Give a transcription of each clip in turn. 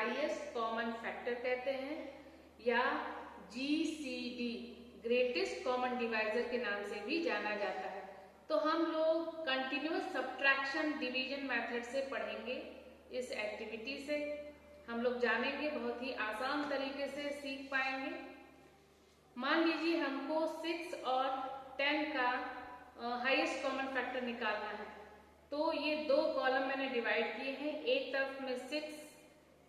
Highest common factor कहते हैं या GCD ग्रेटेस्ट कॉमन डिवाइजर के नाम से भी जाना जाता है। तो हम लोग कंटिन्यूअस सब्ट्रैक्शन डिवीजन मेथड से पढ़ेंगे। इस एक्टिविटी से हम लोग जानेंगे, बहुत ही आसान तरीके से सीख पाएंगे। मान लीजिए हमको 6 और 10 का हाईएस्ट कॉमन फैक्टर निकालना है। तो ये दो कॉलम मैंने डिवाइड किए हैं। एक तरफ में 6,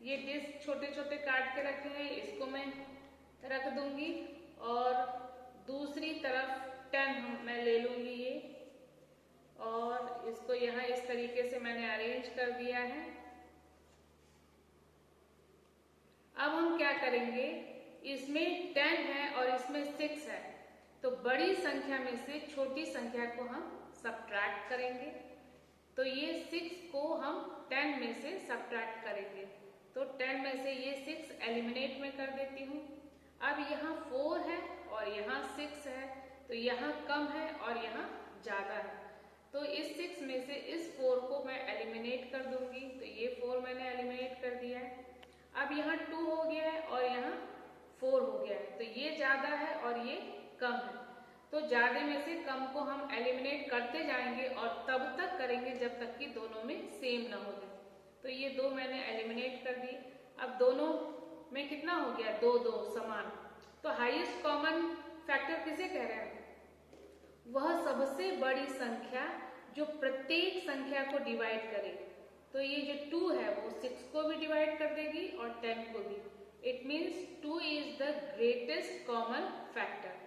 ये डिस्क छोटे छोटे काट के रखे हैं, इसको मैं रख दूंगी और दूसरी तरफ 10 मैं ले लूंगी ये, और इसको यहाँ इस तरीके से मैंने अरेंज कर दिया है। अब हम क्या करेंगे, इसमें 10 है और इसमें 6 है, तो बड़ी संख्या में से छोटी संख्या को हम सब्ट्रैक्ट करेंगे। तो ये 6 को हम 10 में से सब्ट्रैक्ट करेंगे, तो 10 में से ये 6 एलिमिनेट में कर देती हूँ। अब यहाँ 4 है और यहाँ 6 है, तो यहाँ कम है और यहाँ ज्यादा है, तो इस 6 में से इस 4 को मैं एलिमिनेट कर दूंगी। तो ये 4 मैंने एलिमिनेट कर दिया है। अब यहाँ 2 हो गया है और यहाँ 4 हो गया है, तो ये ज्यादा है और ये कम है। तो ज्यादा में से कम को हम एलिमिनेट करते जाएंगे और तब तक करेंगे जब तक कि दोनों में सेम ना हो जाए। तो ये 2 मैंने एलिमिनेट कर दिए। अब दोनों में कितना हो गया, 2 2 समान। तो हाईएस्ट कॉमन फैक्टर किसे कह रहे हैं, वह सबसे बड़ी संख्या जो प्रत्येक संख्या को डिवाइड करे। तो ये जो 2 है वो 6 को भी डिवाइड कर देगी और 10 को भी। It means 2 is the greatest common factor.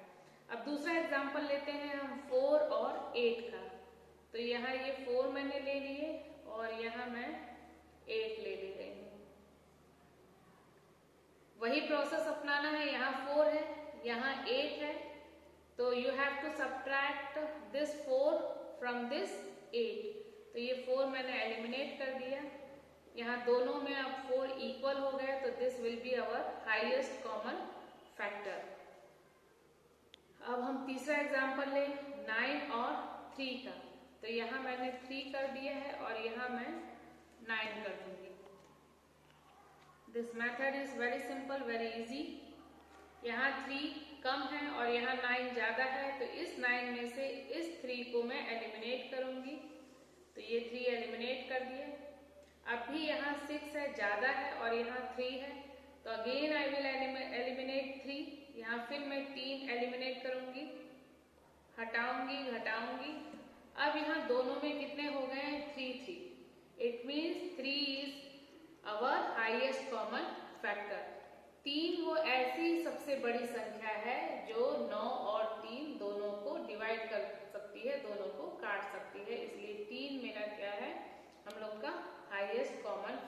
अब दूसरा एग्जांपल लेते हैं हम 4 और 8 का। तो यहाँ ये 4 मैंने ले लिए और यहाँ मैं 8 ले रही हूँ। वही प्रोसेस अपनाना है। यहाँ 4 है, यहाँ 8 है, तो you have to subtract this 4 from this 8। तो ये 4 मैंने एलिमिनेट कर दिया। यहाँ दोनों में अब 4 इक्वल हो गए, तो this will be our highest common factor. अब हम तीसरा एग्जांपल लें 9 और 3 का। तो यहाँ मैंने 3 कर दिया है और यहाँ मैं 9 कर दूंगी। This method is very simple, very easy. यहाँ 3 कम है और यहाँ 9 ज्यादा है, तो इस 9 में से इस 3 को मैं एलिमिनेट करूंगी। तो ये 3 एलिमिनेट कर दिए। अब भी यहाँ 6 है, ज्यादा है और यहाँ 3 है, तो अगेन आई विल एलिमिनेट 3। यहाँ फिर मैं 3 एलिमिनेट करूंगी, हटाऊंगी घटाऊंगी। अब यहाँ दोनों में कितने हो गए हैं, 3 3। It means 3 is our highest common factor. 3 वो ऐसी सबसे बड़ी संख्या है जो 9 और 3 दोनों को डिवाइड कर सकती है, दोनों को काट सकती है, इसलिए 3 मेरा क्या है, हम लोग का हाईएस्ट कॉमन